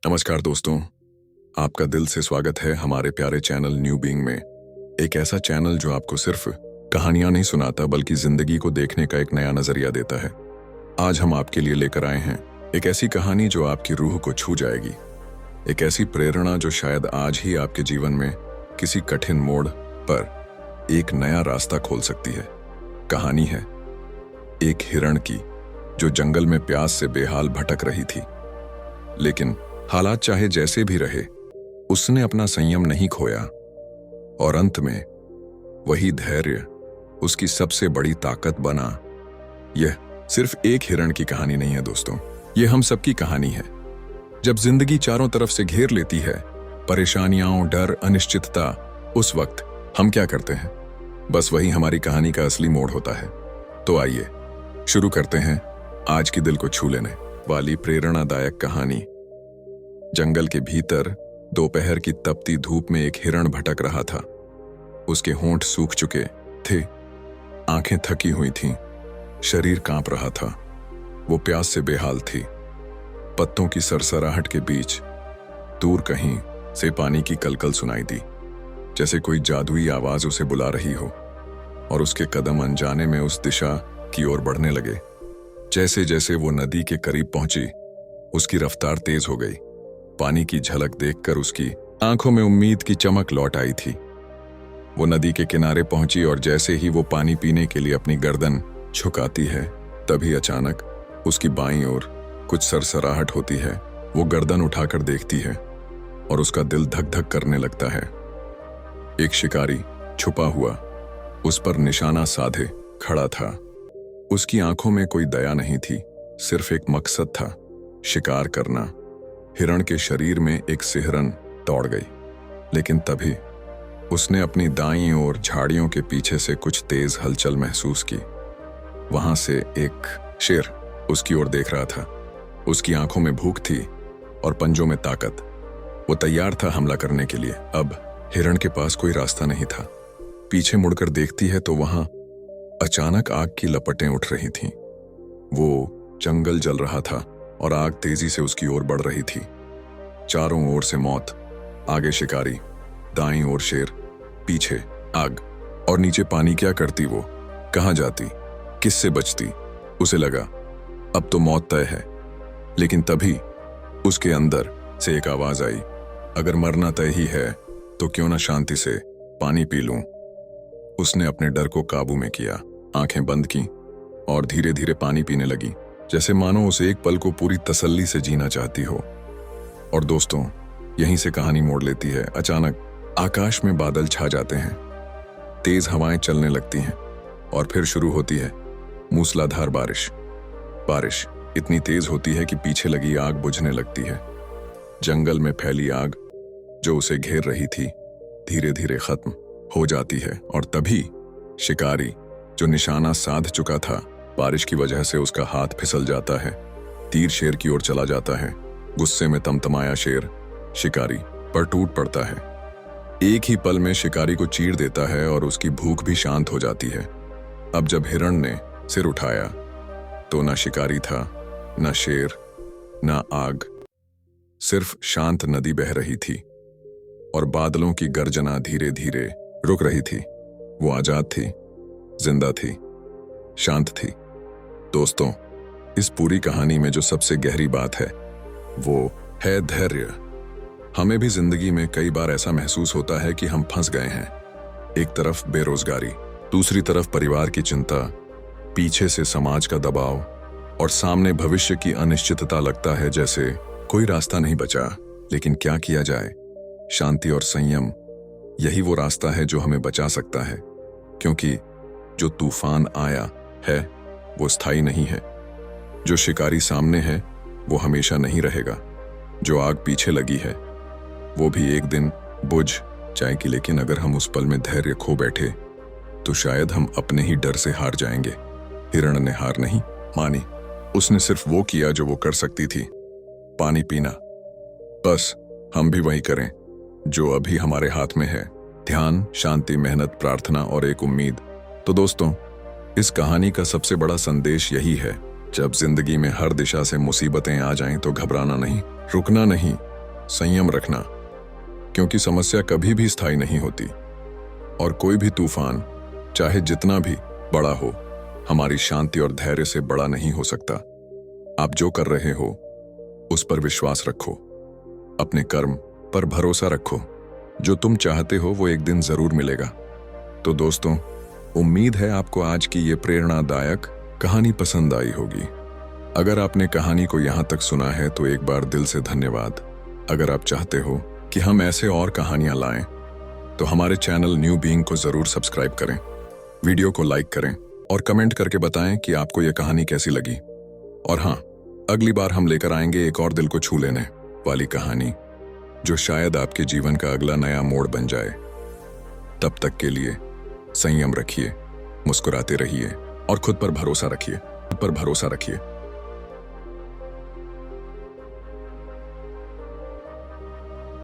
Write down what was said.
नमस्कार दोस्तों, आपका दिल से स्वागत है हमारे प्यारे चैनल न्यू बीइंग में। एक ऐसा चैनल जो आपको सिर्फ कहानियां नहीं सुनाता बल्कि जिंदगी को देखने का एक नया नजरिया देता है। आज हम आपके लिए लेकर आए हैं एक ऐसी कहानी जो आपकी रूह को छू जाएगी। एक ऐसी प्रेरणा जो शायद आज ही आपके जीवन में किसी कठिन मोड़ पर एक नया रास्ता खोल सकती है। कहानी है एक हिरण की जो जंगल में प्यास से बेहाल भटक रही थी, लेकिन हालात चाहे जैसे भी रहे उसने अपना संयम नहीं खोया और अंत में वही धैर्य उसकी सबसे बड़ी ताकत बना। यह सिर्फ एक हिरण की कहानी नहीं है दोस्तों, यह हम सबकी कहानी है। जब जिंदगी चारों तरफ से घेर लेती है, परेशानियां, डर, अनिश्चितता, उस वक्त हम क्या करते हैं? बस वही हमारी कहानी का असली मोड़ होता है। तो आइए शुरू करते हैं आज की दिल को छू लेने वाली प्रेरणादायक कहानी। जंगल के भीतर दोपहर की तपती धूप में एक हिरण भटक रहा था। उसके होंठ सूख चुके थे, आंखें थकी हुई थीं, शरीर कांप रहा था। वो प्यास से बेहाल थी। पत्तों की सरसराहट के बीच दूर कहीं से पानी की कलकल सुनाई दी, जैसे कोई जादुई आवाज उसे बुला रही हो। और उसके कदम अनजाने में उस दिशा की ओर बढ़ने लगे। जैसे जैसे वो नदी के करीब पहुंची, उसकी रफ्तार तेज हो गई। पानी की झलक देखकर उसकी आंखों में उम्मीद की चमक लौट आई थी। वो नदी के किनारे पहुंची और जैसे ही वो पानी पीने के लिए अपनी गर्दन झुकाती है, तभी अचानक उसकी बाईं ओर कुछ सरसराहट होती है। वो गर्दन उठाकर देखती है और उसका दिल धक धक करने लगता है। एक शिकारी छुपा हुआ उस पर निशाना साधे खड़ा था। उसकी आंखों में कोई दया नहीं थी, सिर्फ एक मकसद था, शिकार करना। हिरण के शरीर में एक सिहरन दौड़ गई, लेकिन तभी उसने अपनी दाईं ओर झाड़ियों के पीछे से कुछ तेज हलचल महसूस की। वहां से एक शेर उसकी ओर देख रहा था। उसकी आंखों में भूख थी और पंजों में ताकत। वो तैयार था हमला करने के लिए। अब हिरण के पास कोई रास्ता नहीं था। पीछे मुड़कर देखती है तो वहां अचानक आग की लपटें उठ रही थीं। वो जंगल जल रहा था और आग तेजी से उसकी ओर बढ़ रही थी। चारों ओर से मौत, आगे शिकारी, दाईं ओर शेर, पीछे आग और नीचे पानी। क्या करती वो? कहां जाती? किससे बचती? उसे लगा अब तो मौत तय है। लेकिन तभी उसके अंदर से एक आवाज आई, अगर मरना तय ही है तो क्यों ना शांति से पानी पी लूं। उसने अपने डर को काबू में किया, आंखें बंद की और धीरे धीरे पानी पीने लगी, जैसे मानो उसे एक पल को पूरी तसल्ली से जीना चाहती हो। और दोस्तों, यहीं से कहानी मोड़ लेती है। अचानक आकाश में बादल छा जाते हैं, तेज हवाएं चलने लगती हैं और फिर शुरू होती है मूसलाधार बारिश। बारिश इतनी तेज होती है कि पीछे लगी आग बुझने लगती है। जंगल में फैली आग जो उसे घेर रही थी धीरे धीरे खत्म हो जाती है। और तभी शिकारी जो निशाना साध चुका था, बारिश की वजह से उसका हाथ फिसल जाता है। तीर शेर की ओर चला जाता है। गुस्से में तमतमाया शेर शिकारी पर टूट पड़ता है। एक ही पल में शिकारी को चीर देता है और उसकी भूख भी शांत हो जाती है। अब जब हिरण ने सिर उठाया तो न शिकारी था, न शेर, न आग, सिर्फ शांत नदी बह रही थी और बादलों की गर्जना धीरे धीरे रुक रही थी। वो आजाद थी, जिंदा थी, शांत थी। दोस्तों, इस पूरी कहानी में जो सबसे गहरी बात है वो है धैर्य। हमें भी जिंदगी में कई बार ऐसा महसूस होता है कि हम फंस गए हैं। एक तरफ बेरोजगारी, दूसरी तरफ परिवार की चिंता, पीछे से समाज का दबाव और सामने भविष्य की अनिश्चितता। लगता है जैसे कोई रास्ता नहीं बचा। लेकिन क्या किया जाए? शांति और संयम, यही वो रास्ता है जो हमें बचा सकता है। क्योंकि जो तूफान आया है वो स्थायी नहीं है। जो शिकारी सामने है वो हमेशा नहीं रहेगा। जो आग पीछे लगी है वो भी एक दिन बुझ जाएगी। लेकिन अगर हम उस पल में धैर्य खो बैठे तो शायद हम अपने ही डर से हार जाएंगे। हिरण ने हार नहीं मानी। उसने सिर्फ वो किया जो वो कर सकती थी, पानी पीना। बस हम भी वही करें जो अभी हमारे हाथ में है, ध्यान, शांति, मेहनत, प्रार्थना और एक उम्मीद। तो दोस्तों, इस कहानी का सबसे बड़ा संदेश यही है, जब जिंदगी में हर दिशा से मुसीबतें आ जाएं तो घबराना नहीं, रुकना नहीं, संयम रखना, क्योंकि समस्या कभी भी स्थायी नहीं होती और कोई भी तूफान, चाहे जितना भी बड़ा हो, हमारी शांति और धैर्य से बड़ा नहीं हो सकता। आप जो कर रहे हो उस पर विश्वास रखो, अपने कर्म पर भरोसा रखो। जो तुम चाहते हो वो एक दिन जरूर मिलेगा। तो दोस्तों, उम्मीद है आपको आज की ये प्रेरणादायक कहानी पसंद आई होगी। अगर आपने कहानी को यहाँ तक सुना है तो एक बार दिल से धन्यवाद। अगर आप चाहते हो कि हम ऐसे और कहानियां लाएं तो हमारे चैनल न्यू बीइंग को जरूर सब्सक्राइब करें, वीडियो को लाइक करें और कमेंट करके बताएं कि आपको यह कहानी कैसी लगी। और हाँ, अगली बार हम लेकर आएंगे एक और दिल को छू लेने वाली कहानी, जो शायद आपके जीवन का अगला नया मोड़ बन जाए। तब तक के लिए संयम रखिए, मुस्कुराते रहिए और खुद पर भरोसा रखिए।